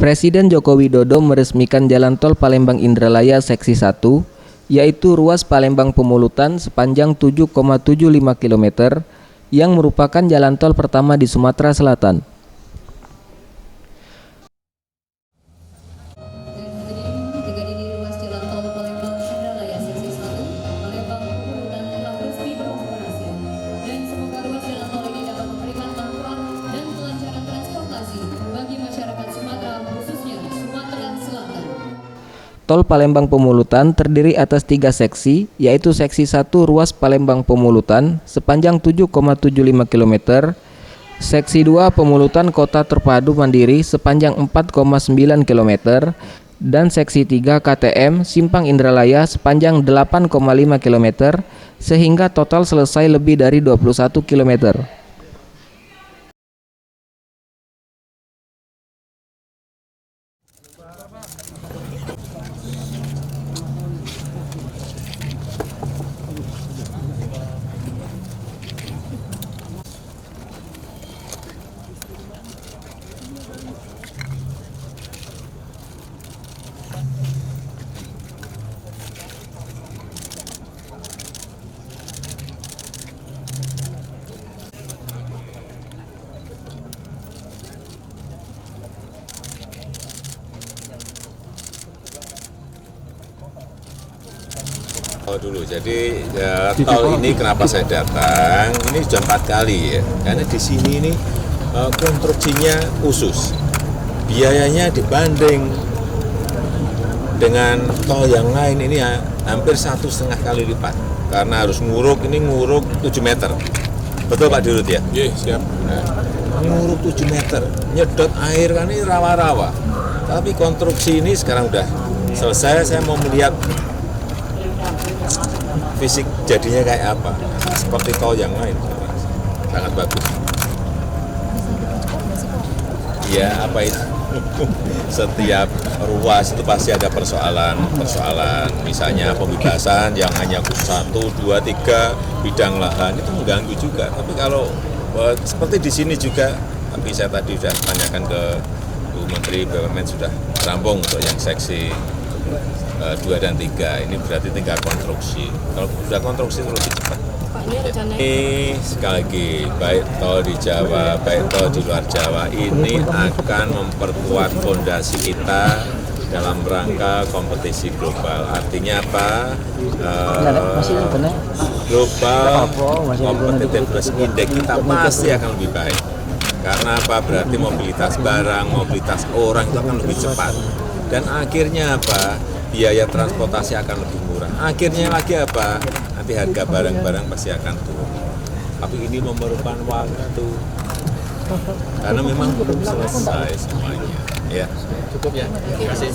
Presiden Joko Widodo meresmikan Jalan Tol Palembang Indralaya Seksi 1, yaitu ruas Palembang Pemulutan sepanjang 7,75 km yang merupakan jalan tol pertama di Sumatera Selatan. Tol Palembang Pemulutan terdiri atas 3 seksi, yaitu seksi 1 ruas Palembang Pemulutan sepanjang 7,75 km, seksi 2 Pemulutan Kota Terpadu Mandiri sepanjang 4,9 km, dan seksi 3 KTM Simpang Indralaya sepanjang 8,5 km, sehingga total selesai lebih dari 21 km. Dulu, jadi tol ini kenapa saya datang? Ini sudah 4 kali ya, karena di sini ini konstruksinya khusus, biayanya dibanding dengan tol yang lain ini hampir 1,5 kali lipat, karena harus nguruk 7 meter, betul Pak Dirut ya? Iya, siap. Nah, ini nguruk 7 meter, nyedot air kan ini rawa-rawa, tapi konstruksi ini sekarang udah selesai. Saya mau melihat fisik jadinya kayak apa, seperti tol yang lain, sangat bagus. Ya apa itu, setiap ruas itu pasti ada persoalan, misalnya pembebasan yang hanya khusus 1, 2, 3 bidang lahan itu mengganggu juga. Tapi kalau seperti di sini juga, tapi saya tadi sudah tanyakan ke Bu Menteri BUMN sudah rampung untuk yang seksi 2 dan 3, ini berarti tinggal konstruksi. Kalau sudah konstruksi itu lebih cepat. Ini sekali lagi, baik tol di Jawa, baik tol di luar Jawa, ini akan memperkuat fondasi kita dalam rangka kompetisi global. Artinya apa? Global Competitiveness Index kita pasti akan lebih baik. Karena apa? Berarti mobilitas barang, mobilitas orang itu akan lebih cepat. Dan akhirnya apa? Biaya transportasi akan lebih murah. Akhirnya lagi apa? Nanti harga barang-barang pasti akan turun. Tapi ini memerlukan waktu. Karena memang belum selesai semuanya. Ya. Cukup ya. Terima kasih.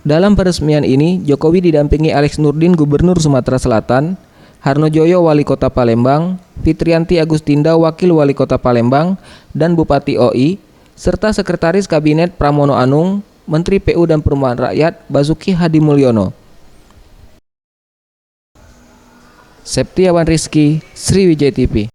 Dalam peresmian ini, Jokowi didampingi Alex Nurdin, Gubernur Sumatera Selatan, Harno Joyo, Wali Kota Palembang, Fitrianti Agustinda, Wakil Wali Kota Palembang, dan Bupati OI, serta Sekretaris Kabinet Pramono Anung, Menteri PU dan Perumahan Rakyat Basuki Hadimulyono. Septiawan Rizky, Sriwijaya TV.